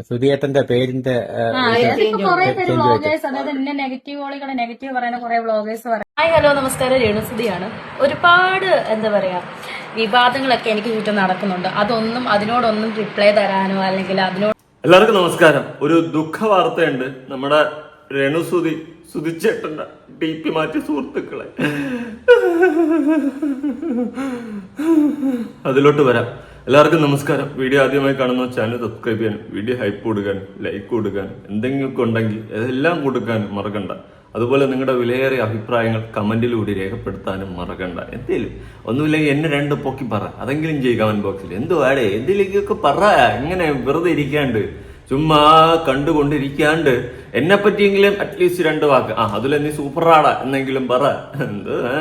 സുധിയേട്ടന്റെ പേരിന്റെ കുറെ പേര് വ്ളോഗേഴ്സ്, അതായത് ഇന്ന നെഗറ്റീവുകളെ നെഗറ്റീവ് പറയുന്ന കുറെ വ്ളോഗേഴ്സ് പറയാം. ഹായ് ഹലോ നമസ്കാരം, രേണുസുധിയാണ്. ഒരുപാട് എന്താ പറയാ വിവാദങ്ങളൊക്കെ എനിക്ക് ചുറ്റും നടക്കുന്നുണ്ട്. അതിനോടൊന്നും റിപ്ലൈ തരാനോ അല്ലെങ്കിൽ അതിനോട്. എല്ലാവർക്കും നമസ്കാരം. ഒരു ദുഃഖ വാർത്തയുണ്ട്. നമ്മുടെ സുധിച്ചേട്ടന്റെ DP മാറ്റി സുഹൃത്തുക്കളെ അതിലോട്ട് വരാം. എല്ലാവർക്കും നമസ്കാരം. വീഡിയോ ആദ്യമായി കാണുന്ന ചാനൽ സബ്സ്ക്രൈബ് ചെയ്യാനും വീഡിയോ ഹൈപ്പ് കൊടുക്കാനും ലൈക്ക് കൊടുക്കാനും എന്തെങ്കിലുമൊക്കെ ഉണ്ടെങ്കിൽ അതെല്ലാം കൊടുക്കാനും മറക്കണ്ട. അതുപോലെ നിങ്ങളുടെ വിലയേറിയ അഭിപ്രായങ്ങൾ കമന്റിലൂടെ രേഖപ്പെടുത്താനും മറക്കണ്ട. എന്തേലും ഒന്നുമില്ലെങ്കിൽ എന്നെ രണ്ട് പൊക്കി പറ, അതെങ്കിലും ചെയ്യും കമന്റ് ബോക്സിൽ. എന്തുവാടേ എന്തിലേക്കൊക്കെ പറ, ഇങ്ങനെ വെറുതെ ഇരിക്കാണ്ട് ചുമ്മാ കണ്ടുകൊണ്ടിരിക്കാണ്ട് എന്നെ പറ്റിയെങ്കിലും അറ്റ്ലീസ്റ്റ് രണ്ട് വാക്ക് അതിൽ നീ സൂപ്പറാടാ എന്നെങ്കിലും പറ.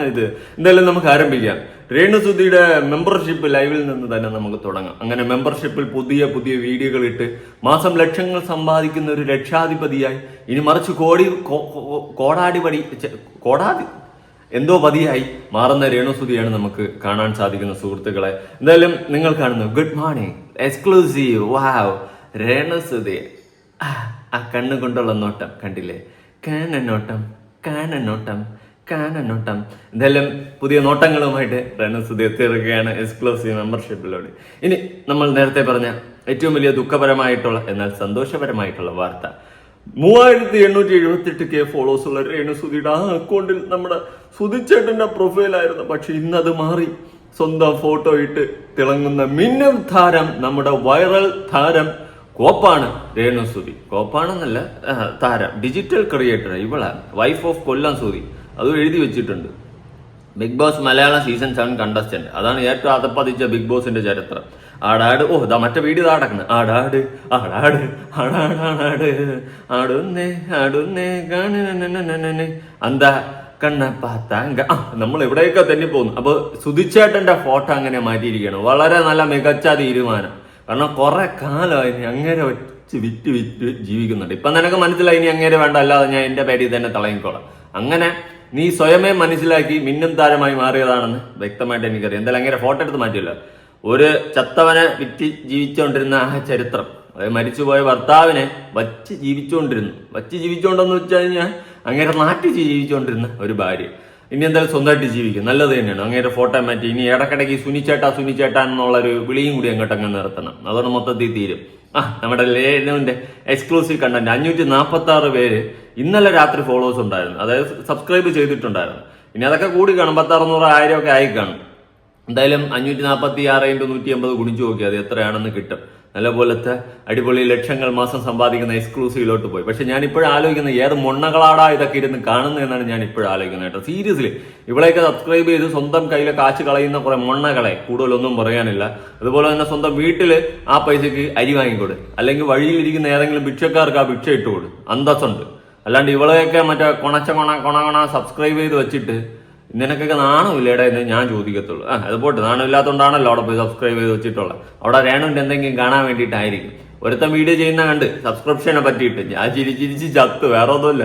ഇത് എന്തായാലും നമുക്ക് ആരംഭിക്കാം. രേണുസുധിയുടെ മെമ്പർഷിപ്പ് ലൈവിൽ നിന്ന് തന്നെ നമുക്ക് തുടങ്ങാം. അങ്ങനെ മെമ്പർഷിപ്പിൽ പുതിയ പുതിയ വീഡിയോകൾ ഇട്ട് മാസം ലക്ഷങ്ങൾ സമ്പാദിക്കുന്ന ഒരു ലക്ഷാധിപതിയായി, ഇനി മറിച്ച് കോടാടി എന്തോ പതിയായി മാറുന്ന രേണുസുധിയാണ് നമുക്ക് കാണാൻ സാധിക്കുന്ന സുഹൃത്തുക്കളെ. എന്തായാലും നിങ്ങൾ കാണുന്നു ഗുഡ് മോർണിംഗ് എക്സ്ക്ലൂസീവ്. വാവ്, രേണുസുധി ആ കണ്ണു കൊണ്ടുള്ള നോട്ടം കണ്ടില്ലേ? കാനനോട്ടം കാനനോട്ടം കാനനോട്ടം. എന്തായാലും പുതിയ നോട്ടങ്ങളുമായിട്ട് രേണുസുധി എത്തിയിരിക്കുകയാണ് എക്സ്ക്ലൂസീവ് മെമ്പർഷിപ്പിലൂടെ. ഇനി നമ്മൾ നേരത്തെ പറഞ്ഞ ഏറ്റവും വലിയ ദുഃഖപരമായിട്ടുള്ള എന്നാൽ സന്തോഷപരമായിട്ടുള്ള വാർത്ത, 3878K ഫോളോവേഴ്സ് ഉള്ള രേണുസുധിയുടെ ആ അക്കൗണ്ടിൽ നമ്മുടെ സുധിച്ചേട്ടന്റെ പ്രൊഫൈലായിരുന്നു. പക്ഷെ ഇന്നത് മാറി. സ്വന്തം ഫോട്ടോ ഇട്ട് തിളങ്ങുന്ന മിന്നും താരം, നമ്മുടെ വൈറൽ താരം കോപ്പാണ് രേണുസുധി. കോപ്പാണെന്നല്ല, താരം, ഡിജിറ്റൽ ക്രിയേറ്റർ. ഇവളാ വൈഫ് ഓഫ് കൊല്ലം സുധി. അത് എഴുതി വെച്ചിട്ടുണ്ട്. Big boss Malayalam season 7 contestant. അതാണ് ഏറ്റവും അതപ്പതിച്ച ബിഗ് ബോസിന്റെ ചരിത്രം. ആടാട്, മറ്റേ വീഡിയോ നടക്കുന്നത്. ആടാട് ആടാട് ആടാടാടാട് ആടുന്നേ ആടുന്നേ കാണുന്നേ എന്താ കണ്ണപ്പാത്താങ്ക. നമ്മൾ എവിടെയൊക്കെ തന്നെ പോകുന്നു. അപ്പൊ സുധിച്ചേട്ടന്റെ ഫോട്ടോ അങ്ങനെ മാറ്റിയിരിക്കുകയാണ്. വളരെ നല്ല മികച്ച തീരുമാനം. കാരണം കുറെ കാലമായി ഇനി അങ്ങനെ വിറ്റ് ജീവിക്കുന്നുണ്ട്. ഇപ്പൊ നിനക്ക് മനസ്സിലായി ഇനി അങ്ങനെ വേണ്ട, അല്ലാതെ ഞാൻ എന്റെ പേരിൽ തന്നെ തിളങ്ങിക്കോളാം. അങ്ങനെ നീ സ്വയമേ മനസ്സിലാക്കി മിന്നും താരമായി മാറിയതാണെന്ന് വ്യക്തമായിട്ട് എനിക്കറിയാം. എന്തായാലും അങ്ങനെ ഫോട്ടോ എടുത്ത് മാറ്റില്ല. ഒരു ചത്തവനെ വിറ്റ് ജീവിച്ചുകൊണ്ടിരുന്ന ആ ചരിത്രം, അതായത് മരിച്ചുപോയ ഭർത്താവിനെ വച്ച് ജീവിച്ചുകൊണ്ടെന്ന് വെച്ച് കഴിഞ്ഞാൽ അങ്ങനെ നാട്ടിച്ച് ജീവിച്ചുകൊണ്ടിരുന്ന ഒരു ഭാര്യ ഇനി എന്തായാലും സ്വന്തമായിട്ട് ജീവിക്കും. നല്ലത് തന്നെയാണ്. അങ്ങനെ ഫോട്ടോ മാറ്റി ഇനി ഇടക്കിടയ്ക്ക് സുനിച്ചേട്ടാ എന്നുള്ളൊരു വിളിയും കൂടി അങ്ങ് നിർത്തണം. അതോടെ മൊത്തത്തിൽ തീരും. നമ്മുടെ ലേനുവിന്റെ എക്സ്ക്ലൂസീവ് കണ്ടന്റ് 546 പേര് ഇന്നലെ രാത്രി ഫോളോവേഴ്സ് ഉണ്ടായിരുന്നു, അതായത് സബ്സ്ക്രൈബ് ചെയ്തിട്ടുണ്ടായിരുന്നു. ഇനി അതൊക്കെ കൂടി കാണും, 600 1000 ഒക്കെ ആയി കാണും. എന്തായാലും 546 × 180 ഗുണിച്ചു നോക്കി അത് എത്രയാണെന്ന് കിട്ടും. നല്ലപോലത്തെ അടിപൊളി ലക്ഷങ്ങൾ മാസം സമ്പാദിക്കുന്ന എക്സ്ക്ലൂസീവിലോട്ട് പോയി. പക്ഷെ ഞാൻ ഇപ്പോഴും ആലോചിക്കുന്നത് ഏത് മൊണ്ണകളാടാ ഇതൊക്കെ ഇരുന്ന് കാണുന്നതെന്നാണ് ഞാൻ ഇപ്പോഴും ആലോചിക്കുന്നത് കേട്ടോ. സീരിയസ്ലി ഇവളെയൊക്കെ സബ്സ്ക്രൈബ് ചെയ്ത് സ്വന്തം കയ്യിലെ കാശ് കളയുന്ന കുറെ മൊണ്ണകളെ, കൂടുതലൊന്നും പറയാനില്ല. അതുപോലെ തന്നെ സ്വന്തം വീട്ടില് ആ പൈസക്ക് അരി വാങ്ങിക്കൊടു, അല്ലെങ്കിൽ വഴിയിലിരിക്കുന്ന ഏതെങ്കിലും ഭിക്ഷക്കാർക്ക് ആ ഭിക്ഷ ഇട്ടുകൊടു. അന്തസ്സുണ്ട്. അല്ലാണ്ട് ഇവളെയൊക്കെ മറ്റേ കൊണ സബ്സ്ക്രൈബ് ചെയ്ത് വെച്ചിട്ട് നിനക്കൊക്കെ നാണമില്ലേടാ എന്ന് ഞാൻ ചോദിക്കത്തുള്ളൂ. അത് പോട്ട്, നാണമില്ലാത്തതുകൊണ്ടാണല്ലോ അവിടെ പോയി സബ്സ്ക്രൈബ് ചെയ്ത് വെച്ചിട്ടുള്ളത്. അവിടെ രേണുവിന്റെ എന്തെങ്കിലും കാണാൻ വേണ്ടിയിട്ടായിരിക്കും. ഒരുത്തം വീഡിയോ ചെയ്യുന്ന കണ്ട് സബ്സ്ക്രിപ്ഷനെ പറ്റിയിട്ട് ഞാൻ ചിരിച്ച് ചത്ത്, വേറെ ഒന്നുമില്ല.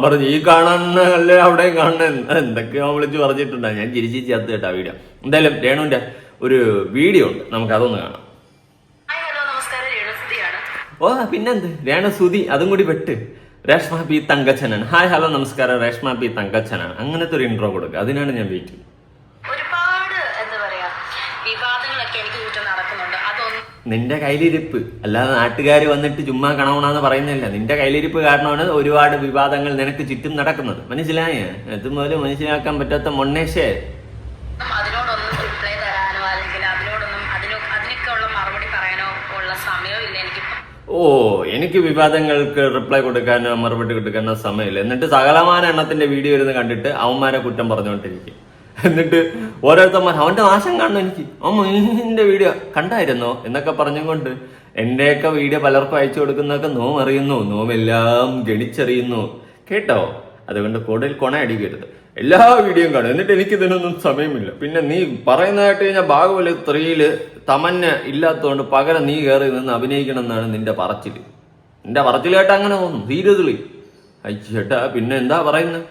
പറഞ്ഞു ഈ കാണാനല്ലേ അവിടെയും കാണുന്ന എന്തൊക്കെയോ വിളിച്ച് പറഞ്ഞിട്ടുണ്ടാ. ഞാൻ ചിരിച്ച് ചത്ത് കേട്ടാ വീഡിയോ. എന്തായാലും രേണുവിന്റെ ഒരു വീഡിയോ ഉണ്ട്, നമുക്ക് അതൊന്ന് കാണാം. പിന്നെന്ത് രേണുസുധി അതും കൂടി പെട്ട് രേഷ്മ പി തങ്കച്ചനാണ്. ഹായ് ഹലോ നമസ്കാരം, രേഷ്മ പി തങ്കച്ചനാണ്. അങ്ങനത്തെ ഒരു ഇൻട്രോ കൊടുക്കുക, അതിനാണ് ഞാൻ വെയിറ്റ്. ഒരുപാട് എന്താ പറയാ വിവാദങ്ങളൊക്കെ എനിക്ക് ചുറ്റും നടക്കുന്നുണ്ട്. നിന്റെ കയ്യിലിരിപ്പ്, അല്ലാതെ നാട്ടുകാർ വന്നിട്ട് ചുമ്മാ കണവണെന്ന് പറയുന്നില്ല. നിന്റെ കയ്യിലിരിപ്പ് കാരണമാണ് ഒരുപാട് വിവാദങ്ങൾ നിനക്ക് ചുറ്റും നടക്കുന്നത്. മനസ്സിലായ? അതുപോലെ മനസ്സിലാക്കാൻ പറ്റാത്ത മൊണ്ണേശേ. അതിനോടൊന്നും റിപ്ലൈ തരാനോ അല്ലെങ്കിൽ അതിനൊക്കെ ഉള്ള മറുപടി പറയാനോ ഉള്ള സമയമില്ല എനിക്കിപ്പോ. എനിക്ക് വിവാദങ്ങൾക്ക് റിപ്ലൈ കൊടുക്കാനോ മറുപടി കൊടുക്കാനോ സമയമില്ല. എന്നിട്ട് സകലമാന എണ്ണത്തിന്റെ വീഡിയോ ഇരുന്ന് കണ്ടിട്ട് അവന്മാരെ കുറ്റം പറഞ്ഞുകൊണ്ടിരിക്കും. എന്നിട്ട് ഓരോരുത്തന്മാർ അവന്റെ നാശം കാണണം, എനിക്ക് അവന്റെ വീഡിയോ കണ്ടായിരുന്നോ എന്നൊക്കെ പറഞ്ഞുകൊണ്ട് എന്റെയൊക്കെ വീഡിയോ പലർക്കും അയച്ചു കൊടുക്കുന്നതൊക്കെ നോം അറിയുന്നു, നോമെല്ലാം ഗണിച്ചറിയുന്നു കേട്ടോ. അതുകൊണ്ട് കൂടുതൽ കൊണ അടിക്കരുത്. എല്ലാ വീഡിയോയും കാണും. എന്നിട്ട് എനിക്ക് ഇതിനൊന്നും സമയമില്ല. പിന്നെ നീ പറയുന്നതായിട്ട് കഴിഞ്ഞാൽ ബാഹുബലി 3 തമന്ന ഇല്ലാത്തതുകൊണ്ട് പകരം നീ കയറി നിന്ന് അഭിനയിക്കണം എന്നാണ് നിന്റെ പറച്ചില്. നിന്റെ പറച്ചിലായിട്ട് അങ്ങനെ തോന്നും. സീരിയസ്ലി അയ്യേട്ടാ, പിന്നെ എന്താ പറയുന്നത്?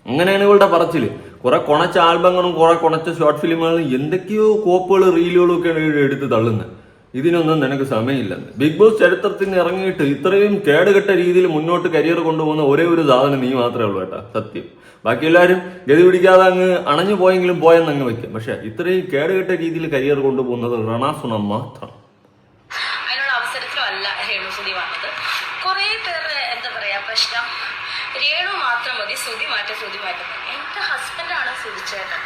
അങ്ങനെയാണ് ഇവളുടെ പറച്ചില്. കുറെ കുണച്ച ആൽബങ്ങളും കുറെ കുണച്ച ഷോർട്ട് ഫിലിമുകളും എന്തൊക്കെയോ കോപ്പുകളും റീലുകളും ഒക്കെയാണ് എടുത്ത് തള്ളുന്നത്. ഇതിനൊന്നും നിനക്ക് സമയമില്ലെന്ന്. ബിഗ് ബോസ് ചരിത്രത്തിൽ നിന്ന് ഇറങ്ങിയിട്ട് ഇത്രയും കേടുകെട്ട രീതിയിൽ മുന്നോട്ട് കരിയർ കൊണ്ടുപോകുന്ന ഒരേ ഒരു സാധനം നീ മാത്രമേ ഉള്ളൂ കേട്ടാ, സത്യം. ബാക്കി എല്ലാവരും ഗതി പിടിക്കാതെ അങ്ങ് അണഞ്ഞു പോയെങ്കിലും പോയെന്ന് അങ്ങ് വെക്കാം. പക്ഷെ ഇത്രയും കേടുകെട്ട രീതിയിൽ കരിയർ കൊണ്ടുപോകുന്നത് റണാസുണം മാത്രം. അതിനുള്ള അവസരത്തിലല്ല രേണുസുതി വന്നത്. കുറെ പേരുടെ എന്താ പറയാ പ്രശ്നം, രേണു മാത്രം മതി, സുതി മാറ്റം. എന്റെ ഹസ്ബൻഡാണ് സുതിച്ചേട്ടൻ.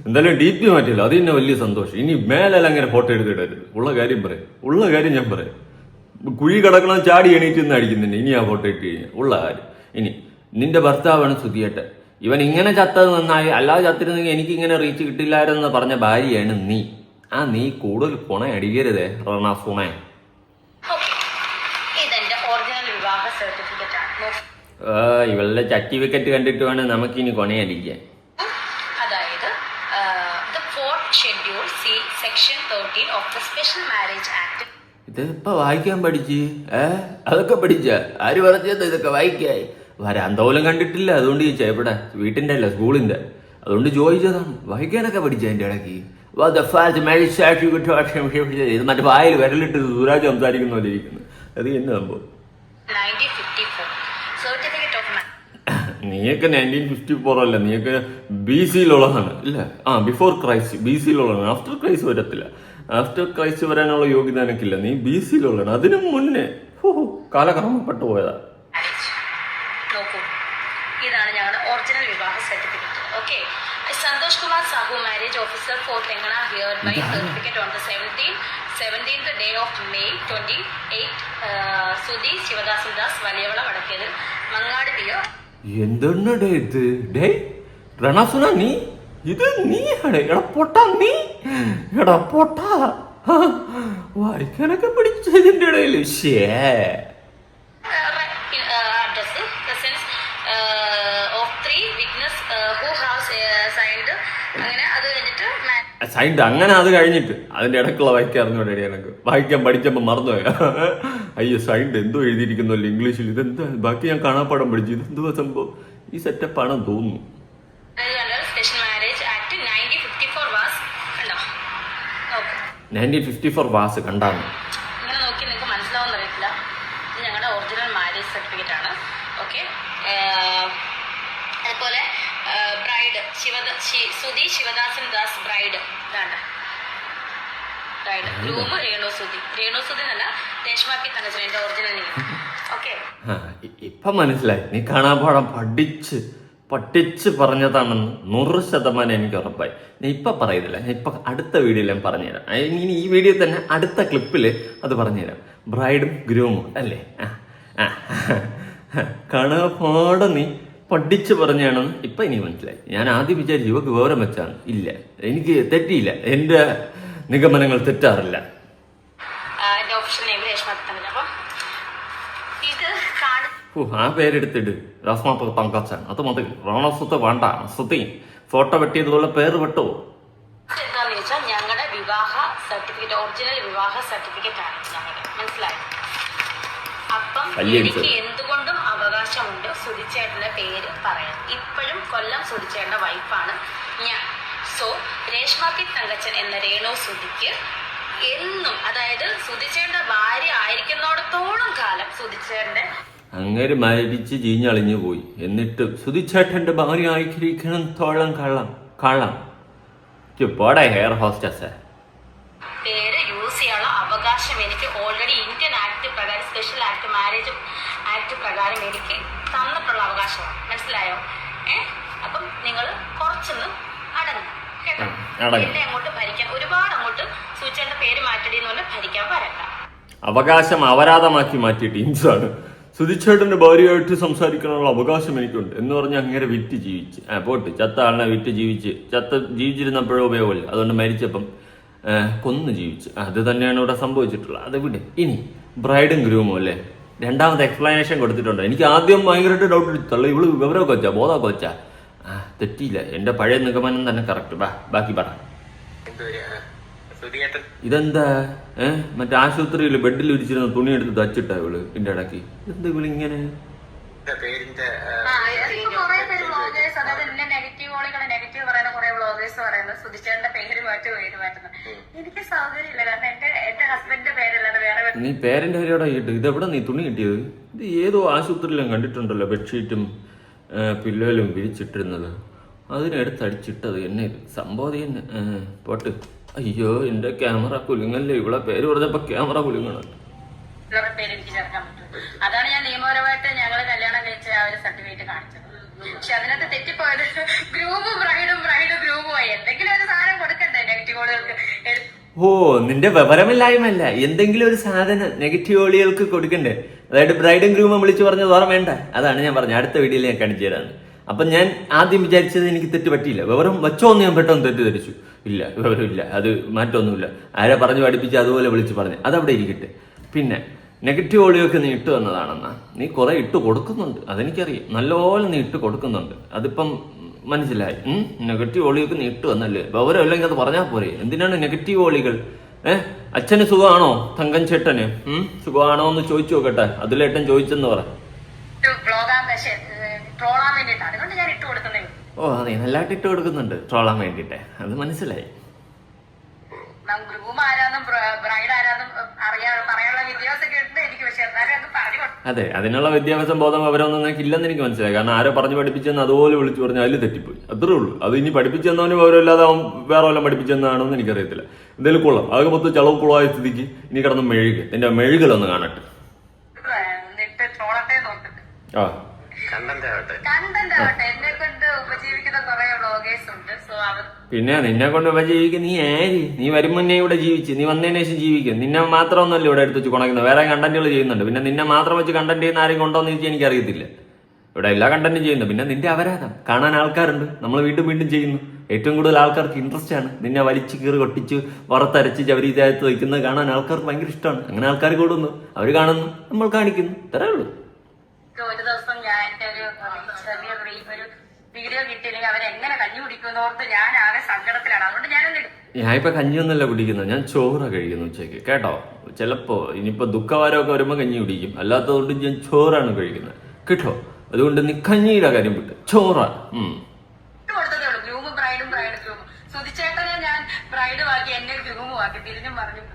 എന്തായാലും ഡി പി മാറ്റില്ല, അത് തന്നെ വലിയ സന്തോഷം. ഇനി മേലെല്ലാം അങ്ങനെ ഫോട്ടോ എടുത്തിടരുത്. ഉള്ള കാര്യം ഞാൻ പറയാം. കുഴി കിടക്കണം ചാടി എണീറ്റ് നിന്ന് അടിക്കുന്നുണ്ട് ഇനി ആ ഫോട്ടോ ഇട്ട് കഴിഞ്ഞാൽ. ഉള്ള കാര്യം. ഇനി നിന്റെ ഭർത്താവാണ് സുധിയേട്ടൻ. ഇവൻ ഇങ്ങനെ ചത്തത് നന്നായി, അല്ലാതെ ചത്തിരുന്നെങ്കിൽ എനിക്ക് ഇങ്ങനെ റീച്ച് കിട്ടില്ലായിരുന്നെന്ന് പറഞ്ഞ ഭാര്യയാണ് നീ. നീ കൂടുതൽ കൊണ അടിക്കരുതേ റണാസുണേ. ഇതെന്റെ ഒറിജിനൽ വിവാഹ സർട്ടിഫിക്കറ്റ് ആണ്. ഇവളുടെ സർട്ടിഫിക്കറ്റ് കണ്ടിട്ട് വേണം നമുക്കിനി കൊണയടിക്കാൻ. അതായത് the fourth schedule C section 13 of the Special Marriage Act. ഇതിപ്പോ വായിക്കാൻ പഠിച്ച് അതൊക്കെ പഠിച്ച ആര് പറഞ്ഞത് ഇതൊക്കെ വായിക്കായി? വരാന്തോലം കണ്ടിട്ടില്ല, അതുകൊണ്ട് ചോദിച്ചാ. എവിടെ? വീട്ടിന്റെ അല്ല, സ്കൂളിന്റെ. അതുകൊണ്ട് ചോദിച്ചതാണ്. വായിക്കാനൊക്കെ പഠിച്ച അതിന്റെ ഇടയ്ക്ക്. ഇത് മറ്റേ വായിൽ വിരലിട്ട് സുരാജ് സംസാരിക്കുന്ന പോലെ ഇരിക്കുന്നു. അത് തന്നെ സംഭവം. നീയൊക്കെ 1954 അല്ല, നീയൊക്കെ BC-ലുള്ളതാണ് ഇല്ല. ബിഫോർ ക്രൈസ്റ്റ് BC-ലുള്ളതാണ്. ആഫ്റ്റർ ക്രൈസ്റ്റ് വരത്തില്ല. ആഫ്റ്റർ ക്രൈസ്റ്റ് വരാനുള്ള യോഗ്യത എനിക്കില്ല. നീ BC-ലുള്ളതാണ്. അതിനു മുന്നേ കാലക്രമപ്പെട്ടു പോയതാ. നോക്കൂ, ഇതാണ് ഞങ്ങളുടെ ഒറിജിനൽ വിവാഹ certificate. Okay, Santosh Kumar Sahu, marriage officer for Thengana, heard by certificate on the 17th day of May 28, Sudhi Sivadasan Das, Valiyavala, Vadakketh, Mangad P O. എന്താണ് ഇത്? ഡേ റണാസുന, നീ ഇത് നീയാണ്? എടാ പൊട്ടാ വായിക്കാനൊക്കെ പിടിച്ചതിന്റെ ഇടയിൽ address presence of 3 witness who have signed. അങ്ങനെ അത് കഴിഞ്ഞിട്ട് സൈൻഡ് അങ്ങനെ അത് കഴിഞ്ഞിട്ട് അതിന്റെ ഇടയ്ക്കുള്ള വായിക്കാറുണ്ട്. എനിക്ക് വായിക്കാൻ പഠിച്ചപ്പോ മറന്നുപോയ. അയ്യോ, സൈൻഡ് എന്തോ എഴുതിയിരിക്കുന്നല്ലോ ഇംഗ്ലീഷിൽ. ഇതെന്താ? ബാക്കി ഞാൻ കാണാപ്പാടം പഠിച്ചു. ഇതെന്തുവാ സംഭവം? ഈ സെറ്റപ്പാണെന്ന് തോന്നുന്നു. സ്പെഷ്യൽ മാരേജ് ആക്ട് 1954 വാസ് കണ്ടോ? 1954 വാസ് കണ്ടാന്ന് ഇങ്ങനെ നോക്കി നിങ്ങൾക്ക് മനസ്സിലാവുന്ന അറിയില്ല. ഇത് ഞങ്ങളുടെ ഒറിജിനൽ മാരേജ് സർട്ടിഫിക്കറ്റ് ആണ്. ഓക്കെ, അതുപോലെ ബ്രൈഡ് സുധി ശിവദാസൻ ദാസ്, ബ്രൈഡ് ഇതാണ് ബ്രൈഡ്. ഗ്രൂം രേണുസുതി എന്നല്ല, രേഷ്മ പി തങ്കച്ചൻ, എന്റെ ഒറിജിനൽ നെയിം. ഓക്കെ, ഇപ്പൊ മനസ്സിലായി. നീ കാണാപ്പാടം പഠിച്ച് പറഞ്ഞതാണെന്ന് 100% എനിക്ക് ഉറപ്പായി. ഞാൻ ഇപ്പൊ പറയുന്നില്ല, ഞാൻ ഇപ്പൊ അടുത്ത വീഡിയോയിൽ ഞാൻ പറഞ്ഞുതരാം. ഇനി ഈ വീഡിയോ തന്നെ അടുത്ത ക്ലിപ്പില് അത് പറഞ്ഞുതരാം. ബ്രൈഡും ഗ്രൂമും അല്ലേ? കാണാപ്പാടം നീ പഠിച്ച് പറഞ്ഞാണെന്ന് ഇപ്പൊ ഇനി മനസ്സിലായി. ഞാൻ ആദ്യം വിചാരിച്ചു ഇവക്ക് വിവരം വെച്ചാണ്. ഇല്ല, എനിക്ക് തെറ്റിയില്ല. എന്റെ നിഗമനങ്ങൾ തെറ്റാറില്ല. ആ പേരെടുത്തിട്ട് രസ്മ പങ്കച്ചൻ, അത് മതി. റോണസുത്ത് വേണ്ട. സുത്തി ഫോട്ടോ വെട്ടിയതുപോലെ പേര് വെട്ടോ. എന്താന്ന് ചോദിച്ചാൽ ഞങ്ങളുടെ വിവാഹ സർട്ടിഫിക്കറ്റ്, ഒറിജിനൽ വിവാഹ സർട്ടിഫിക്കറ്റ് ആണ് ഞങ്ങളുടെ. മനസ്സിലായി? അപ്പം എനിക്ക് എന്തുകൊണ്ടും അവകാശമുണ്ട് സുധിച്ചേട്ടന്റെ പേര് പറയാൻ. ഇപ്പോഴും കൊല്ലം സുധിച്ചേട്ടന്റെ വൈഫാണ് ഞാൻ. സോ രേഷ്മ പി തങ്കച്ചൻ എന്ന രേണു സുധിക്ക് എന്നും, അതായത് സുധിച്ചേട്ടന്റെ ഭാര്യ ആയിരിക്കുന്നിടത്തോളം കാലം സുധിച്ചേട്ടന്റെ അങ്ങനെ മരിച്ച് ചീഞ്ഞളിഞ്ഞു പോയി. എന്നിട്ട് സുധിച്ചേട്ടന്റെ ഭാര്യ ആയിരിക്കണം തോളം കള്ളം പോടെ ഹെയർ ഹോസ്റ്റസ് പേര് യൂസ് ചെയ്യാനുള്ള അവകാശം എനിക്ക് ഓൾറെഡി ഇന്ത്യൻ ആക്ട് പ്രകാരം, സ്പെഷ്യൽ ആക്ട്, മാരേജ് ആക്ട് പ്രകാരം എനിക്ക് തന്നിട്ടുള്ള അവകാശമാണ്. മനസ്സിലായോ? അപ്പം നിങ്ങൾ കുറച്ചൊന്ന് അടങ്ങും കേട്ടോ. എന്നെ അങ്ങോട്ട് ഭരിക്കാൻ, ഒരുപാട് അങ്ങോട്ട് സൂചിച്ചേട്ടന്റെ പേര് മാറ്റടി എന്ന് പറഞ്ഞാൽ ഭരിക്കാൻ വരണ്ട. അവകാശം അപരാധമാക്കി മാറ്റിയിട്ട് ഇൻസാണ്. സുധിച്ചേട്ടന്റെ ഭാര്യയായിട്ട് സംസാരിക്കാനുള്ള അവകാശം എനിക്കുണ്ട് എന്ന് പറഞ്ഞ് അങ്ങനെ വിറ്റ് ജീവിച്ച് പോട്ട് ചത്ത ആളിനെ വിറ്റ് ജീവിച്ചിരുന്നപ്പോഴോ ഉപയോഗമില്ല. അതുകൊണ്ട് മരിച്ചപ്പം കൊന്നു ജീവിച്ച്. അത് തന്നെയാണ് ഇവിടെ സംഭവിച്ചിട്ടുള്ളത്. അത് വിട്. ഇനി ബ്രൈഡും ഗ്രൂമും അല്ലേ, രണ്ടാമത്തെ എക്സ്പ്ലനേഷൻ കൊടുത്തിട്ടുണ്ട്. എനിക്ക് ആദ്യം ഭയങ്കരമായിട്ട് ഡൗട്ട് എടുത്തുള്ളൂ. ഇവള് വിവരമൊക്കെ വെച്ചാ, ബോധമൊക്കെ വെച്ചാ. തെറ്റിയില്ല. എന്റെ പഴയ നിഗമനം തന്നെ കറക്റ്റ്. ബാക്കി പറ. ഇതെന്താ? മറ്റേ ആശുപത്രിയിൽ ബെഡിൽ ഇരിച്ചിരുന്ന തുണി എടുത്ത് തച്ചിട്ട ഇവള് ഇതിന്റെ ഇടയ്ക്ക്. എന്താ ഇവള് ഇങ്ങനെ? നെഗറ്റീവ് പറയുന്ന കുറെ സുധിച്ചേട്ടന്റെ പേര് മാറ്റുന്നത്. എനിക്ക് സൗകര്യമില്ല, കാരണം എന്റെ ഹസ്ബൻഡിന്റെ പേരല്ലാതെ വേറെ. നീ പേരന്റെ കാര്യോടെ കിട്ടും. ഇതെവിടെ നീ തുണി കിട്ടിയത്? ഇത് ഏതോ ആശുപത്രിയിലും കണ്ടിട്ടുണ്ടല്ലോ, ബെഡ്ഷീറ്റും പില്ലോയിലും വിരിച്ചിട്ടിരുന്നത്. അതിനെടുത്തടിച്ചിട്ടത് എന്നെ ഇത് സംഭവം തന്നെ. പോട്ട്. അയ്യോ, എന്റെ ക്യാമറ കുലുങ്ങല്ലേ. ഇവിടെ പേര് പറഞ്ഞപ്പോ ക്യാമറ കുലുങ്ങണം. പേര് എനിക്ക് ചേർക്കാൻ പറ്റും. അതാണ് ഞാൻ നിയമപരമായിട്ട് ഞങ്ങള് കല്യാണം കഴിച്ച ആ ഒരു സർട്ടിഫിക്കറ്റ് കാണിച്ചത്. പക്ഷെ അതിനകത്ത് തെറ്റിപ്പോയത് ഗ്രൂമും ബ്രൈഡും ഗ്രൂമുമായി എന്തെങ്കിലും ഒരു സാധനം കൊടുക്കണ്ടേ നെഗറ്റീവുകൾക്ക്. ഓ, നിന്റെ വിവരമില്ലായ്മല്ല. എന്തെങ്കിലും ഒരു സാധനം നെഗറ്റീവ് ഓളികൾക്ക് കൊടുക്കണ്ടേ? അതായത് ബ്രൈഡും ഗ്രൂമും വിളിച്ചു പറഞ്ഞത് ഓർമ്മ വേണ്ട. അതാണ് ഞാൻ പറഞ്ഞത്. അടുത്ത വീഡിയോയിൽ ഞാൻ കാണിച്ചു തരാന്ന്. അപ്പൊ ഞാൻ ആദ്യം വിചാരിച്ചത് എനിക്ക് തെറ്റ് പറ്റിയില്ല. വിവരം വെച്ചോന്ന് ഞാൻ പെട്ടെന്ന് തെറ്റിദ്ധരിച്ചു. ഇല്ല, വിവരമില്ല, അത് മാറ്റമൊന്നുമില്ല. ആരെ പറഞ്ഞു പഠിപ്പിച്ച് അതുപോലെ വിളിച്ച് പറഞ്ഞു. അതവിടെ ഇരിക്കട്ടെ. പിന്നെ നെഗറ്റീവ് ഓളിയൊക്കെ നീ ഇട്ട് വന്നതാണെന്നാ. നീ കുറെ ഇട്ട് കൊടുക്കുന്നുണ്ട്, അതെനിക്കറിയാം. നല്ലപോലെ നീ ഇട്ട് കൊടുക്കുന്നുണ്ട്. അതിപ്പം മനസ്സിലായി. നെഗറ്റീവ് ഓളിയൊക്കെ നീ ഇട്ട് വന്നല്ലേ. വിവരം ഇല്ലെങ്കിൽ അത് പറഞ്ഞാൽ പോരെ. എന്തിനാണ് നെഗറ്റീവ് ഓളികൾ? അച്ഛന് സുഖമാണോ? തങ്കൻ ചേട്ടന് സുഖമാണോ എന്ന് ചോദിച്ചു നോക്കട്ടെ. അതിലേട്ടൻ ചോദിച്ചെന്ന് പറ. ഓ, അതെ, നല്ലതായിട്ട് ഇട്ട് കൊടുക്കുന്നുണ്ട് ട്രോളാൻ വേണ്ടിട്ട്. അത് മനസ്സിലായി. അതെ, അതിനുള്ള വിദ്യാഭ്യാസം ബോധം അവരൊന്നും എനിക്ക് ഇല്ലെന്ന് എനിക്ക് മനസ്സിലായി. കാരണം ആരോ പറഞ്ഞു പഠിപ്പിച്ചെന്ന് അതുപോലെ വിളിച്ചു പറഞ്ഞു, അതിൽ തെറ്റിപ്പോയി. അത്രേ ഉള്ളൂ. അത് ഇനി പഠിപ്പിച്ചെന്നവന് വിവരമില്ലാതെ അവൻ വേറെ വല്ലതും പഠിപ്പിച്ചെന്നാണോ എന്ന് എനിക്കറിയത്തില്ല. എന്തായാലും കൊള്ളാം. ആകെ മൊത്തം ചളവ് കുളമായ സ്ഥിതിക്ക് ഇനി കിടന്ന് മെഴുക്. എന്റെ മെഴുകലൊന്ന് കാണട്ടെ. ആ, പിന്നെ നിന്നെ കൊണ്ട് ഉപജീവിക്കും. നീ ആര്? നീ വരും മുന്നേ ഇവിടെ ജീവിച്ച്, നീ വന്നതിന് ശേഷം ജീവിക്കും. നിന്നെ മാത്രമൊന്നുമല്ല ഇവിടെ എടുത്ത് വെച്ച് കൊണക്കുന്നത്. വേറെ കണ്ടന്റുകൾ ചെയ്യുന്നുണ്ട്. പിന്നെ നിന്നെ മാത്രം വെച്ച് കണ്ടന്റ് ചെയ്യുന്ന ആരെയും കൊണ്ടോന്ന് ചോദിച്ചാൽ എനിക്കറിയത്തില്ല. ഇവിടെ എല്ലാ കണ്ടന്റും ചെയ്യുന്നു. പിന്നെ നിന്റെ അപരാധം കാണാൻ ആൾക്കാരുണ്ട്. നമ്മൾ വീണ്ടും വീണ്ടും ചെയ്യുന്നു. ഏറ്റവും കൂടുതൽ ആൾക്കാർക്ക് ഇൻട്രസ്റ്റ് ആണ് നിന്നെ വലിച്ചു കീറി കൊട്ടിച്ച് വറുത്തരച്ച് ചവരീതായത്ത് വയ്ക്കുന്നത് കാണാൻ ആൾക്കാർക്ക് ഭയങ്കര ഇഷ്ടമാണ്. അങ്ങനെ ആൾക്കാർ കൂടുന്നു, അവർ കാണുന്നു, നമ്മൾ കാണിക്കുന്നു. ഇത്രേ ഉള്ളൂ. ഒരു ദിവസം ഞാൻ ഒരു വീഡിയോ കിട്ടിയില്ലെങ്കിൽ അവരെങ്ങനെ കഞ്ഞി കുടിക്കുന്നോർത്ത് ഞാൻ ആകെ സങ്കടത്തിലാണ്. അതുകൊണ്ട് ഞാനിപ്പോ കഞ്ഞിയൊന്നുമല്ല കുടിക്കുന്നത്, ഞാൻ ചോറ കഴിക്കുന്നു ഉച്ചയ്ക്ക്. കേട്ടോ, ചിലപ്പോ ഇനിയിപ്പോ ദുഃഖവാരമൊക്കെ വരുമ്പോ കഞ്ഞി കുടിക്കും. അല്ലാത്തതുകൊണ്ട് ഞാൻ ചോറാണ് കഴിക്കുന്നത്. കേട്ടോ, അതുകൊണ്ട് നീ കഞ്ഞിയുടെ കാര്യം വിട്ട് ചോറാ. കൊടുത്തതേ ഉള്ളൂ. ഗ്രൂമും ബ്രൈഡും സുധിച്ചേട്ടനെ ഞാൻ ബ്രൈഡും ആക്കി, എന്നെ ഗ്രൂമും ആക്കി. തിരിഞ്ഞും പറഞ്ഞു.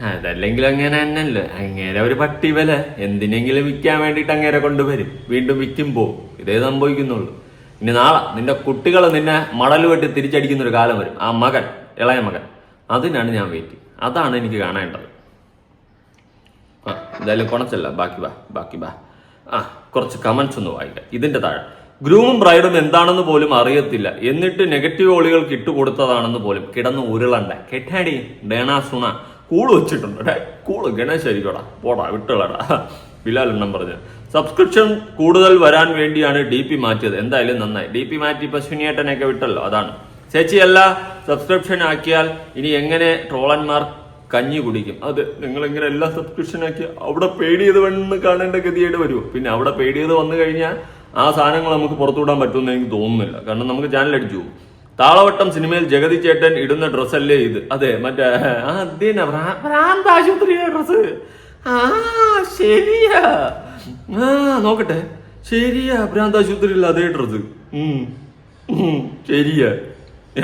അതല്ലെങ്കിൽ അങ്ങനെ തന്നെയല്ലേ. അങ്ങേരെ ഒരു പട്ടി വില എന്തിനെങ്കിലും വിൽക്കാൻ വേണ്ടിയിട്ട് അങ്ങേരെ കൊണ്ടുവരും. വീണ്ടും വിൽക്കുമ്പോ ഇതേ സംഭവിക്കുന്നുള്ളൂ. ഇനി നാളെ നിന്റെ കുട്ടികൾ നിന്നെ മടൽ വെട്ടി തിരിച്ചടിക്കുന്ന ഒരു കാലം വരും. ആ മകൻ, ഇളയ മകൻ, അതിനാണ് ഞാൻ വെയിറ്റ്. അതാണ് എനിക്ക് കാണേണ്ടത്. എന്തായാലും കൊണച്ചല്ല. ബാക്കി ബാ. കുറച്ച് കമന്റ്സ് ഒന്ന് വായിക്കാം. ഇതിന്റെ താഴെ ഗ്രൂമും ബ്രൈഡും എന്താണെന്ന് പോലും അറിയത്തില്ല, എന്നിട്ട് നെഗറ്റീവ് ഓളികൾക്ക് ഇട്ടുകൊടുത്തതാണെന്ന് പോലും കിടന്ന് ഉരുളണ്ട. കെട്ടാടി ഡേണ സുണ കൂള് വെച്ചിട്ടുണ്ട്. കൂള് ഗണേശായിരിക്കോടാ, പോടാ വിട്ടുകളടാ. ബിലാൽ എണ്ണം പറഞ്ഞ് സബ്സ്ക്രിപ്ഷൻ കൂടുതൽ വരാൻ വേണ്ടിയാണ് DP മാറ്റിയത്. എന്തായാലും നന്നായി. DP മാറ്റി ഇപ്പൊ സുനിയേട്ടനെയൊക്കെ വിട്ടല്ലോ. അതാണ് ചേച്ചി. അല്ല, സബ്സ്ക്രിപ്ഷൻ ആക്കിയാൽ ഇനി എങ്ങനെ ട്രോളന്മാർ കഞ്ഞി കുടിക്കും? അത് നിങ്ങൾ ഇങ്ങനെ എല്ലാം സബ്സ്ക്രിപ്ഷൻ ആക്കി അവിടെ പെയ്ഡ് ചെയ്ത് വന്ന് കാണേണ്ട ഗതിയായിട്ട് വരുമോ? പിന്നെ അവിടെ പെയ്ഡ് ചെയ്ത് വന്നു കഴിഞ്ഞാൽ ആ സാധനങ്ങൾ നമുക്ക് പുറത്തുവിടാൻ പറ്റുമെന്ന് എനിക്ക് തോന്നുന്നില്ല. കാരണം നമുക്ക് ചാനൽ അടിച്ചു പോകും. താളവട്ടം സിനിമയിൽ ജഗതി ചേട്ടൻ ഇടുന്ന ഡ്രസ്സല്ലേ ഇത്? അതെ, മറ്റേ ആശുപത്രിയുടെ ഡ്രസ്. ശരിയാ. നോക്കട്ടെ, ശരിയാ, ഭ്രാന്താശുപത്രിയില്ല അതേ ഡ്രസ്. ശരിയാ,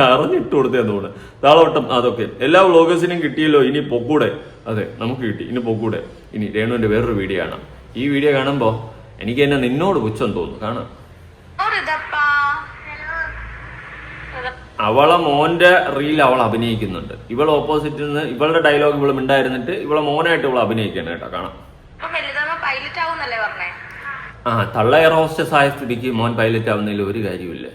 അറിഞ്ഞിട്ട് കൊടുത്തേന്ന് തോന്നുന്നു. താളവട്ടം അതൊക്കെ എല്ലാ വ്ളോഗേഴ്സിനും കിട്ടിയല്ലോ. ഇനി പൊക്കൂടെ? അതെ, നമുക്ക് കിട്ടി. ഇനി പൊക്കൂടെ? ഇനി രേണുവിന്റെ വേറൊരു വീഡിയോ കാണാം. ഈ വീഡിയോ കാണുമ്പോ എനിക്ക് എന്നെ നിന്നോട് പുച്ഛം തോന്നുന്നു. കാണാം. അവളെ മോന്റെ റീൽ അവൾ അഭിനയിക്കുന്നുണ്ട്. ഇവൾ ഓപ്പോസിറ്റിൽ നിന്ന് ഇവളുടെ ഡയലോഗ് ഇവളും ഉണ്ടായിരുന്നിട്ട് ഇവളെ മോനായിട്ട് ഇവൾ അഭിനയിക്കാണ്. കേട്ടോ, കാണാം. തള്ള എയർ ഹോസ്റ്റസ് ആയ സ്ഥിതിക്ക് മോൻ പൈലറ്റ് ആവുന്നതിൽ ഒരു കാര്യമില്ല.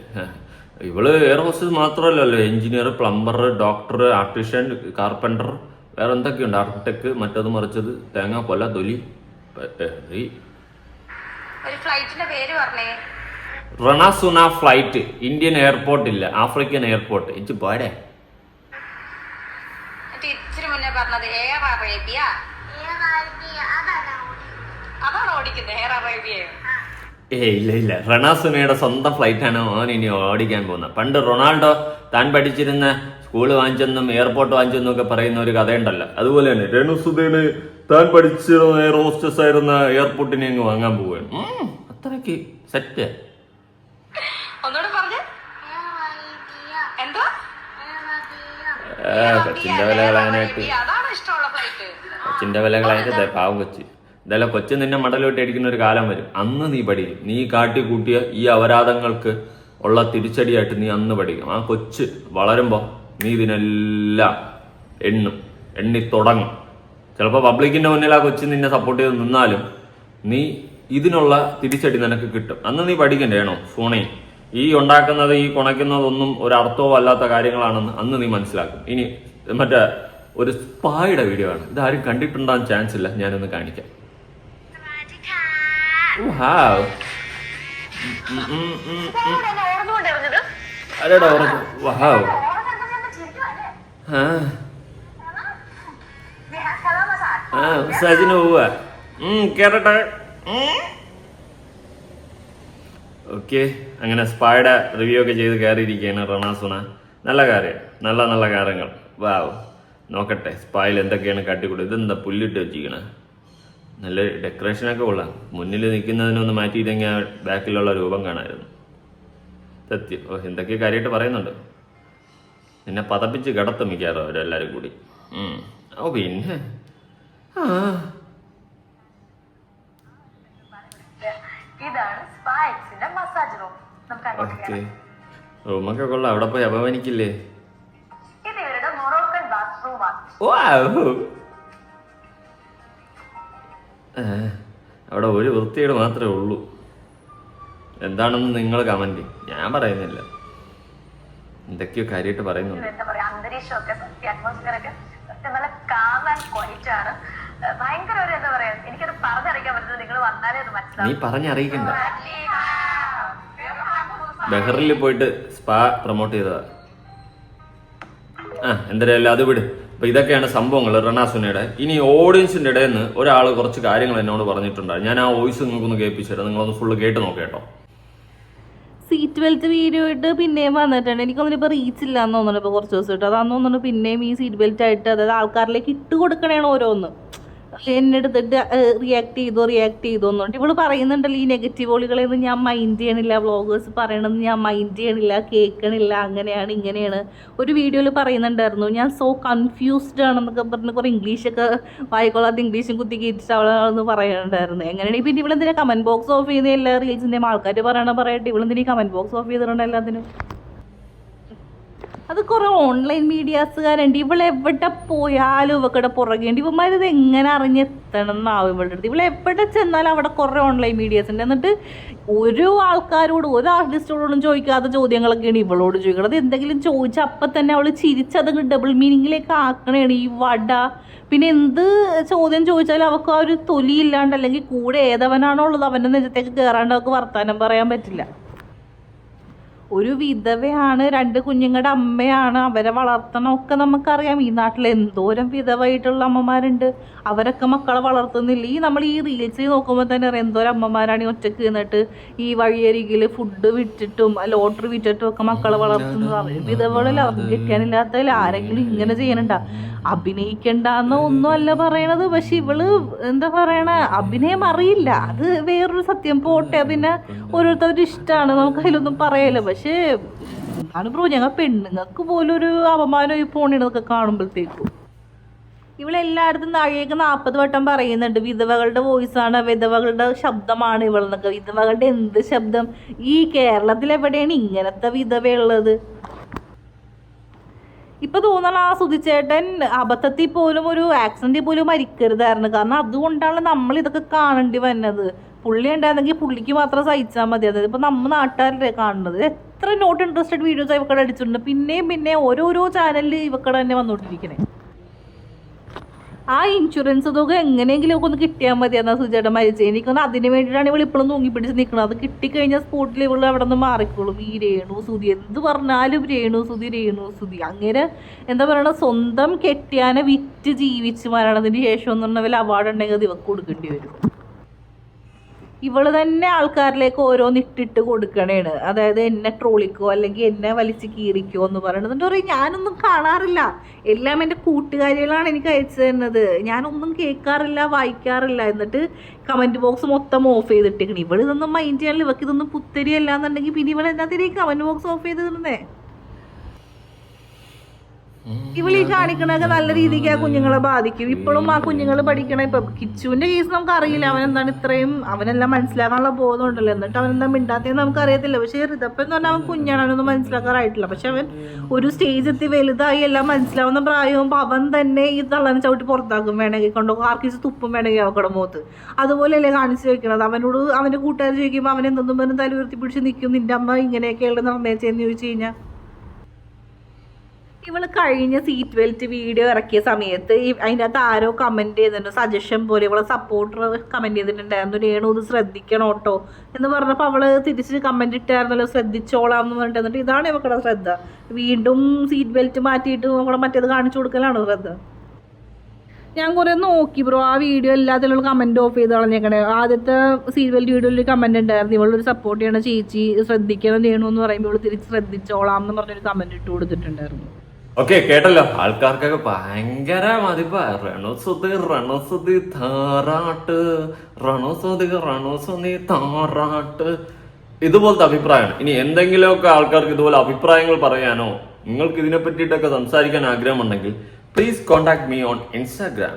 ഇവള് എയർ ഹോസ്റ്റസ് മാത്രമല്ലല്ലോ, engineer, plumber, doctor, artisan, carpenter, വേറെ എന്തൊക്കെയുണ്ട്, ആർക്കിടെക്ട്, മറ്റത് മറിച്ചത്, തേങ്ങ കൊല തൊലി. റണസുന ഫ്ലൈറ്റ്, ഇന്ത്യൻ എയർപോർട്ട് ഇല്ല, ആഫ്രിക്കൻ എയർപോർട്ട്. ഇച്ച് പോരെ. ഇല്ല, റണസുനയുടെ സ്വന്തം ഫ്ലൈറ്റ് ആണ് ഓൻ ഇനി ഓടിക്കാൻ പോകുന്നത്. പണ്ട് റൊണാൾഡോ താൻ പഠിച്ചിരുന്ന സ്കൂള് വാങ്ങിച്ചെന്നും എയർപോർട്ട് വാങ്ങിച്ചെന്നും ഒക്കെ പറയുന്ന ഒരു കഥയുണ്ടല്ലോ. അതുപോലെ തന്നെ രേണുസുധീന് താൻ പഠിച്ചിരുന്ന എയർ ഹോസ്റ്റസ് ആയിരുന്ന എയർപോർട്ടിനെ അങ്ങ് വാങ്ങാൻ പോവുകയാണ്. അത്രയ്ക്ക് സെറ്റ്. ഒന്നുകൂടെ പറഞ്ഞു. എന്തോ കൊച്ചിന്റെ വില കളയാനായിട്ട് പാവം കൊച്ച്. ഇതെല്ലാം കൊച്ചു നിന്നെ മടലോട്ട് അടിക്കുന്ന ഒരു കാലം വരും. അന്ന് നീ പഠിക്കും. നീ കാട്ടിക്കൂട്ടിയ ഈ അപരാധങ്ങൾക്ക് ഉള്ള തിരിച്ചടിയായിട്ട് നീ അന്ന് പഠിക്കും. ആ കൊച്ച് വളരുമ്പോ നീ ഇതിനെല്ലാം എണ്ണി തുടങ്ങും. ചിലപ്പോൾ പബ്ലിക്കിന്റെ മുന്നിൽ ആ കൊച്ചു നിന്നെ സപ്പോർട്ട് ചെയ്ത് നിന്നാലും നീ ഇതിനുള്ള തിരിച്ചടി നിനക്ക് കിട്ടും. അന്ന് നീ പഠിക്കണ്ടേണോ സോണേ, ഈ ഉണ്ടാക്കുന്നത് ഈ കുണയ്ക്കുന്നതൊന്നും ഒരർത്ഥമോ അല്ലാത്ത കാര്യങ്ങളാണെന്ന് അന്ന് നീ മനസ്സിലാക്കും. ഇനി മറ്റേ ഒരു സ്പായുടെ വീഡിയോ ആണ്, ഇതാരും കണ്ടിട്ടുണ്ടാകാൻ ചാൻസ് ഇല്ല, ഞാനൊന്ന് കാണിക്കാം. അരടാ വാവ്, മസാജിന് പോവാ. കേറട്ടെ. ഓക്കെ, അങ്ങനെ സ്പായുടെ റിവ്യൂ ഒക്കെ ചെയ്ത് കയറിയിരിക്കുകയാണ് റണാസുണ. നല്ല കാര്യം, നല്ല കാര്യങ്ങൾ. വാവ്, നോക്കട്ടെ സ്പായിൽ എന്തൊക്കെയാണ് കാട്ടിക്കൂടുക. ഇതെന്താ പുല്ലിട്ട് വെച്ചിരിക്കണ? നല്ല ഡെക്കറേഷനൊക്കെ കൊള്ളാം. മുന്നിൽ നിൽക്കുന്നതിനൊന്ന് മാറ്റിയിട്ടെങ്കിൽ ബാക്കിലുള്ള രൂപം കാണാമായിരുന്നു. സത്യം. എന്തൊക്കെ കാര്യമായിട്ട് പറയുന്നുണ്ട്. നിന്നെ പതപ്പിച്ച് കിടത്തും മിക്കാറും അവരെല്ലാവരും കൂടി. പിന്നെ ഓക്കെ, റൂമൊക്കെ കൊള്ളാം. അവിടെ പോയി അപമാനിക്കില്ലേ? അവിടെ ഒരു വൃത്തികേട് മാത്രമേ ഉള്ളൂ. എന്താണെന്ന് നിങ്ങൾ കമന്റ്, ഞാൻ പറയുന്നില്ല. എന്തൊക്കെയോ കാര്യമായിട്ട് പറയുന്നുണ്ട്. നീ പറഞ്ഞറിയിക്കണ്ട. ബഹറിൽ പോയിട്ട് സ്പാ പ്രൊമോട്ട് ചെയ്തതാ. എന്തായാലും അത് വിട്. അപ്പൊ ഇതൊക്കെയാണ് സംഭവങ്ങൾ റണാസുനയുടെ. ഇനി ഓഡിയൻസിന്റെ ഇടയിൽ നിന്ന് ഒരാൾ കുറച്ച് കാര്യങ്ങൾ എന്നോട് പറഞ്ഞിട്ടുണ്ടായിരുന്നു. ഞാൻ ആ വോയിസ് നിങ്ങൾക്കൊന്ന് കേൾപ്പിച്ചുതരാം. നിങ്ങളൊന്ന് ഫുള്ള് കേട്ട് നോക്കേട്ടോ. സീറ്റ് ബെൽറ്റ് വീഡിയോ ഇട്ട് പിന്നെയും വന്നിട്ടുണ്ട്. എനിക്കൊന്നും ഇപ്പോൾ റീച്ച് ഇല്ലാന്ന് തോന്നുന്നു. ഇപ്പോൾ കുറച്ച് ദിവസം ഇട്ട് അതാന്ന് തോന്നുന്നു. പിന്നെയും ഈ സീറ്റ് ബെൽറ്റ് ആയിട്ട്, അതായത് ആൾക്കാരിലേക്ക് ഇട്ട് കൊടുക്കണേണ് ഓരോന്ന്. എന്നെ എടുത്തിട്ട് റിയാക്ട് ചെയ്തോ എന്നുണ്ട്. ഇവള് പറയുന്നുണ്ടല്ലോ ഈ നെഗറ്റീവ് വോളികളെയൊന്നും ഞാൻ മൈൻഡ് ചെയ്യണില്ല, വ്ളോഗേഴ്സ് പറയണമെന്ന് ഞാൻ മൈൻഡ് ചെയ്യണില്ല, കേൾക്കണില്ല, അങ്ങനെയാണ് ഇങ്ങനെയാണ്. ഒരു വീഡിയോയിൽ പറയുന്നുണ്ടായിരുന്നു ഞാൻ സോ കൺഫ്യൂസ്ഡ് ആണെന്നൊക്കെ പറഞ്ഞ് കുറേ ഇംഗ്ലീഷൊക്കെ വായിക്കൊള്ളാത്ത ഇംഗ്ലീഷും കുത്തി കയറ്റിച്ച് അവളെന്ന് പറയുന്നുണ്ടായിരുന്നു. എങ്ങനെയാണെങ്കിൽ പിന്നെ ഇവളെന്തിനാ കമൻറ്റ് ബോക്സ് ഓഫ് ചെയ്ത് എല്ലാ റീൽസിൻ്റെയും ആൾക്കാർ പറയട്ടെ, ഇവളെന്തിനാ കമൻറ്റ് ബോക്സ് ഓഫ് ചെയ്തിട്ടുണ്ട് എല്ലാത്തിനും? അത് കുറേ ഓൺലൈൻ മീഡിയാസുകാരുണ്ട്. ഇവളെവിടെ പോയാലും ഇവക്കടെ പുറകേണ്ടി ഇവന്മാരിത് എങ്ങനെ അറിഞ്ഞെത്തണം എന്നാവും ഇവളുടെ അടുത്ത്. ഇവളെവിടെ ചെന്നാലും അവിടെ കുറേ ഓൺലൈൻ മീഡിയാസ് ഉണ്ട്. എന്നിട്ട് ഒരു ആൾക്കാരോട്, ഒരു ആർട്ടിസ്റ്റോടും ചോദിക്കാത്ത ചോദ്യങ്ങളൊക്കെയാണ് ഇവളോട് ചോദിക്കുന്നത്. എന്തെങ്കിലും ചോദിച്ചാൽ അപ്പം തന്നെ അവൾ ചിരിച്ചത് ഡബിൾ മീനിങ്ങിലേക്ക് ആക്കണേണ് ഈ വട. പിന്നെ എന്ത് ചോദ്യം ചോദിച്ചാലും അവൾക്ക് ആ ഒരു തൊലിയില്ലാണ്ട്, അല്ലെങ്കിൽ കൂടെ ഏതവനാണോ ഉള്ളത് അവൻ്റെ നെഞ്ചത്തേക്ക് കയറാണ്ട് അവൾക്ക് വർത്താനം പറയാൻ പറ്റില്ല. ഒരു വിധവയാണ്, 2 കുഞ്ഞുങ്ങളുടെ അമ്മയാണ്, അവരെ വളർത്തണമൊക്കെ നമുക്കറിയാം. ഈ നാട്ടിൽ എന്തോരം വിധവായിട്ടുള്ള അമ്മമാരുണ്ട്. അവരൊക്കെ മക്കളെ വളർത്തുന്നില്ല. നമ്മൾ ഈ റീൽസിൽ നോക്കുമ്പോൾ തന്നെ അറിയാം എന്തോരം അമ്മമാരാണ് ഈ ഒറ്റയ്ക്ക് നിന്നിട്ട് ഈ വഴിയരികിൽ ഫുഡ് വിറ്റിട്ടും ലോട്ടറി വിറ്റിട്ടും ഒക്കെ മക്കളെ വളർത്തുന്നത്. അവർ വിധവകളിൽ അവർക്ക് കിട്ടാനില്ലാത്തതിൽ ആരെങ്കിലും ഇങ്ങനെ ചെയ്യണുണ്ടാ? അഭിനയിക്കണ്ടെന്ന് ഒന്നും അല്ല പറയണത്. പക്ഷെ ഇവള് എന്താ പറയണ, അഭിനയം അറിയില്ല, അത് വേറൊരു സത്യം. പോട്ടെ, പിന്നെ ഓരോരുത്തരുടെ ഇഷ്ടമാണ്, നമുക്ക് അതിലൊന്നും പറയല്ലോ. പക്ഷേ എന്താണ് ബ്രോ, ഞങ്ങൾ പെണ്ണുങ്ങൾക്ക് പോലും ഒരു അപമാനം ഈ ഫോണിനൊക്കെ കാണുമ്പോഴത്തേക്കും. ഇവളെല്ലായിടത്തും താഴേക്ക് 40 വട്ടം പറയുന്നുണ്ട് വിധവകളുടെ വോയിസാണ്, വിധവകളുടെ ശബ്ദമാണ് ഇവളെന്നൊക്കെ. വിധവകളുടെ എന്ത് ശബ്ദം? ഈ കേരളത്തിൽ എവിടെയാണ് ഇങ്ങനത്തെ വിധവയുള്ളത്? ഇപ്പൊ തോന്നണം ആ സുധിച്ചേട്ടൻ അബദ്ധത്തിൽ പോലും ഒരു ആക്സിഡന്റിൽ പോലും മരിക്കരുതായിരുന്നു. കാരണം അതുകൊണ്ടാണ് നമ്മൾ ഇതൊക്കെ കാണേണ്ടി വന്നത്. പുള്ളി ഉണ്ടായിരുന്നെങ്കിൽ പുള്ളിക്ക് മാത്രം സഹിച്ചാൽ മതി. അതായത് ഇപ്പൊ നമ്മ നാട്ടുകാരല്ലേ കാണുന്നത്. എത്ര നോട്ട് ഇൻട്രസ്റ്റഡ് വീഡിയോസ് ഇവക്കടെ അടിച്ചിട്ടുണ്ട്. പിന്നെ ഓരോരോ ചാനലിൽ ഇവക്കടെ തന്നെ വന്നോണ്ടിരിക്കണേ. ആ ഇൻഷുറൻസ് തുക എങ്ങനെയെങ്കിലും ഒക്കെ ഒന്ന് കിട്ടിയാൽ മതി. എന്നാൽ സുചേട്ടൻ മരിച്ചത് എനിക്കൊന്ന് അതിന് വേണ്ടിയിട്ടാണ് ഇവൾ ഇപ്പോഴും തൂങ്ങിപ്പിടിച്ച് നിൽക്കുന്നത്. അത് കിട്ടിക്കഴിഞ്ഞാൽ സ്പോട്ടിൽ ഇവൾ അവിടെ നിന്ന് മാറിക്കോളും. ഈ രേണുസുതി എന്ത് പറഞ്ഞാലും രേണുസുതി അങ്ങനെ എന്താ പറയണ, സ്വന്തം കെട്ടിയാനെ വിറ്റ് ജീവിച്ച് മരണത്തിന് ശേഷം എന്ന് പറഞ്ഞാൽ അവാർഡ് ഉണ്ടെങ്കിൽ അത് ഇവക്ക് കൊടുക്കേണ്ടി വരും. ഇവള് തന്നെ ആൾക്കാരിലേക്ക് ഓരോന്നിട്ടിട്ട് കൊടുക്കണേണ്. അതായത് എന്നെ ട്രോളിക്കോ അല്ലെങ്കിൽ എന്നെ വലിച്ച് കീറിക്കോ എന്ന് പറയണത്. എന്നിട്ട് പറയും ഞാനൊന്നും കാണാറില്ല, എല്ലാം എൻ്റെ കൂട്ടുകാരികളാണ് എനിക്ക് അയച്ചു തരുന്നത്, ഞാനൊന്നും കേൾക്കാറില്ല, വായിക്കാറില്ല. എന്നിട്ട് കമൻറ്റ് ബോക്സ് മൊത്തം ഓഫ് ചെയ്തിട്ടേക്കണേ. ഇവളിതൊന്നും മൈൻഡ് ചെയ്യാനില്ല. ഇവർക്ക് ഇതൊന്നും പുത്തരിയല്ല എന്നുണ്ടെങ്കിൽ പിന്നെ ഇവൾ എന്നാത്തിനേക്ക് കമൻറ്റ് ബോക്സ് ഓഫ് ചെയ്തിരുന്നേ? ഇവളീ കാണിക്കണൊക്കെ നല്ല രീതിക്ക് ആ കുഞ്ഞുങ്ങളെ ബാധിക്കും. ഇപ്പോഴും ആ കുഞ്ഞുങ്ങൾ പഠിക്കണ ഇപ്പൊ കിച്ചുവിന്റെ കേസ് നമുക്ക് അറിയില്ല, അവനെന്താണ് ഇത്രയും അവനെല്ലാം മനസ്സിലാക്കാനുള്ള ബോധം ഉണ്ടല്ലോ, എന്നിട്ട് അവനെന്താ മിണ്ടാത്തേന്ന് നമുക്ക് അറിയത്തില്ല. പക്ഷെ ഋതപ്പൻ എന്ന് പറഞ്ഞാൽ അവൻ കുഞ്ഞാണ്, അവനൊന്നും മനസ്സിലാക്കാറായിട്ടില്ല. പക്ഷെ അവൻ ഒരു സ്റ്റേജ് എത്തി വലുതായി എല്ലാം മനസ്സിലാവുന്ന പ്രായമാകുമ്പോൾ അവൻ തന്നെ ഈ തള്ളനെ ചവിട്ടി പുറത്താക്കും, വേണമെങ്കിൽ കൊണ്ടുപോകും, ആർക്കിച്ച് തുപ്പും വേണമെങ്കിൽ അവക്കടെ മുഖത്ത്. അതുപോലെയല്ലേ കാണിച്ചു വെക്കണത്. അവനോട് അവന്റെ കൂട്ടുകാർ ചോദിക്കുമ്പോൾ അവൻ എന്തെന്നും പറഞ്ഞ് തല ഉയർത്തി പിടിച്ച് നിൽക്കും, നിന്റെ അമ്മ ഇങ്ങനെയൊക്കെയുള്ള നിർണ്ണയിച്ചെന്ന് ചോദിച്ചു കഴിഞ്ഞാൽ. ഇവള് കഴിഞ്ഞ സീറ്റ് ബെൽറ്റ് വീഡിയോ ഇറക്കിയ സമയത്ത് അതിൻ്റെ അകത്ത് ആരോ കമൻറ്റ് ചെയ്തിട്ടുണ്ട്, സജഷൻ പോലെ ഇവളെ സപ്പോർട്ടർ കമൻറ്റ് ചെയ്തിട്ടുണ്ടായിരുന്നു, രേണു ഇത് ശ്രദ്ധിക്കണം കേട്ടോ എന്ന് പറഞ്ഞപ്പോൾ അവള് തിരിച്ച് കമൻറ്റ് ഇട്ടായിരുന്നല്ലോ ശ്രദ്ധിച്ചോളാം എന്ന് പറഞ്ഞിട്ട്. എന്നിട്ട് ഇതാണ് ഇവക്കടെ ശ്രദ്ധ, വീണ്ടും സീറ്റ് ബെൽറ്റ് മാറ്റിയിട്ട് നമ്മളെ മറ്റേത് കാണിച്ചു കൊടുക്കലാണ് ശ്രദ്ധ. ഞാൻ കുറേ നോക്കി ബ്രോ, ആ വീഡിയോ എല്ലാത്തിലുള്ള കമൻറ്റ് ഓഫ് ചെയ്ത് കളഞ്ഞേക്കണേ. ആദ്യത്തെ സീറ്റ് ബെൽറ്റ് വീഡിയോയിൽ കമൻറ്റ് ഉണ്ടായിരുന്നു, ഇവളൊരു സപ്പോർട്ട് ചെയ്യണ ചേച്ചി ശ്രദ്ധിക്കണം ചെയ്യണു എന്ന് പറയുമ്പോൾ ഇവള് തിരിച്ച് ശ്രദ്ധിച്ചോളാം എന്ന് പറഞ്ഞൊരു കമൻറ്റ് ഇട്ട് കൊടുത്തിട്ടുണ്ടായിരുന്നു. ഓക്കെ, കേട്ടല്ലോ, ആൾക്കാർക്കൊക്കെ ഭയങ്കര മതിപ്പാ. രണസുതി താറാട്ട്, രണസുതി താറാട്ട്, ഇതുപോലത്തെ അഭിപ്രായമാണ്. ഇനി എന്തെങ്കിലുമൊക്കെ ആൾക്കാർക്ക് ഇതുപോലെ അഭിപ്രായങ്ങൾ പറയാനോ നിങ്ങൾക്ക് ഇതിനെ പറ്റിയിട്ടൊക്കെ സംസാരിക്കാൻ ആഗ്രഹമുണ്ടെങ്കിൽ please contact me on Instagram.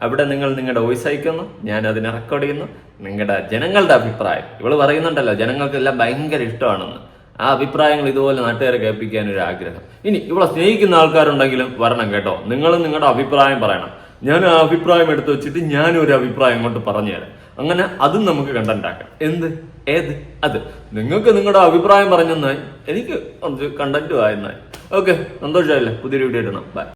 അവിടെ നിങ്ങൾ നിങ്ങളുടെ വോയിസ് അയക്കുന്നു, ഞാൻ അതിനെ റെക്കോർഡ് ചെയ്യുന്നു. നിങ്ങളുടെ ജനങ്ങളുടെ അഭിപ്രായം, ഇവള് പറയുന്നുണ്ടല്ലോ ജനങ്ങൾക്കെല്ലാം ഭയങ്കര ഇഷ്ടമാണെന്ന്, ആ അഭിപ്രായങ്ങൾ ഇതുപോലെ നാട്ടുകാരെ കേൾപ്പിക്കാൻ ഒരു ആഗ്രഹം. ഇനി ഇവിടെ സ്നേഹിക്കുന്ന ആൾക്കാരുണ്ടെങ്കിലും വരണം കേട്ടോ, നിങ്ങളും നിങ്ങളുടെ അഭിപ്രായം പറയണം. ഞാൻ ആ അഭിപ്രായം എടുത്ത് വെച്ചിട്ട് ഞാനൊരു അഭിപ്രായം അങ്ങോട്ട് പറഞ്ഞു തരാം. അങ്ങനെ അതും നമുക്ക് കണ്ടന്റ് ആക്കാം. ഏത് അത് നിങ്ങൾക്ക് നിങ്ങളുടെ അഭിപ്രായം പറഞ്ഞെന്നാൽ എനിക്ക് കുറച്ച് കണ്ടന്റും ആയെന്നാൽ. ഓക്കെ, സന്തോഷമായില്ലേ? പുതിയൊരു വീഡിയോ ഇടണം. ബൈ.